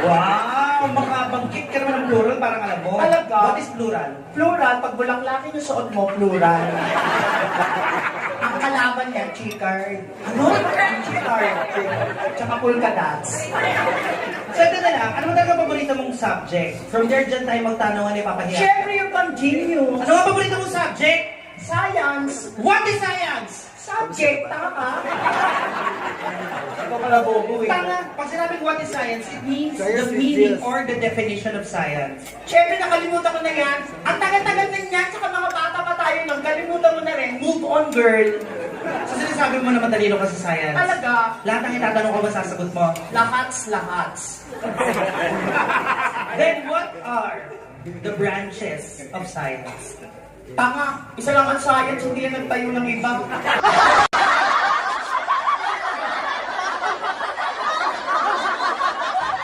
Wow! Makabangkit ka naman ng plural, parang alam mo. Talaga? What is plural? Plural, pag bulaklakin yung suot mo, plural. Ang kalaban niya, chicard. Ano? Chicard. Tsaka polka dots. So, ito na lang. Ano mo talaga paborito mong subject? From there, dyan tayo magtanungan, ipapahiya. Siyempre yung continuous. Ano nga paborito mong subject? Science. What is science? Subject, tama. Ikaw pala bobo eh. Tanga. Pag sinabing what is science, it means Science the is meaning this. or the definition of science. Siyempre, nakalimutan ko na yan. Ang tagal-tagal na yan, tsaka mga bata pa tayo nang kalimutan mo na rin. Move on, girl. So, sinasabi mo na matalino ka sa science. Talaga, Lahat ng itatanong ko, masasagot mo. lahats. Then, what are the branches of science? Tanga, isa lang ang science, hindi yan nagtayo ng iba.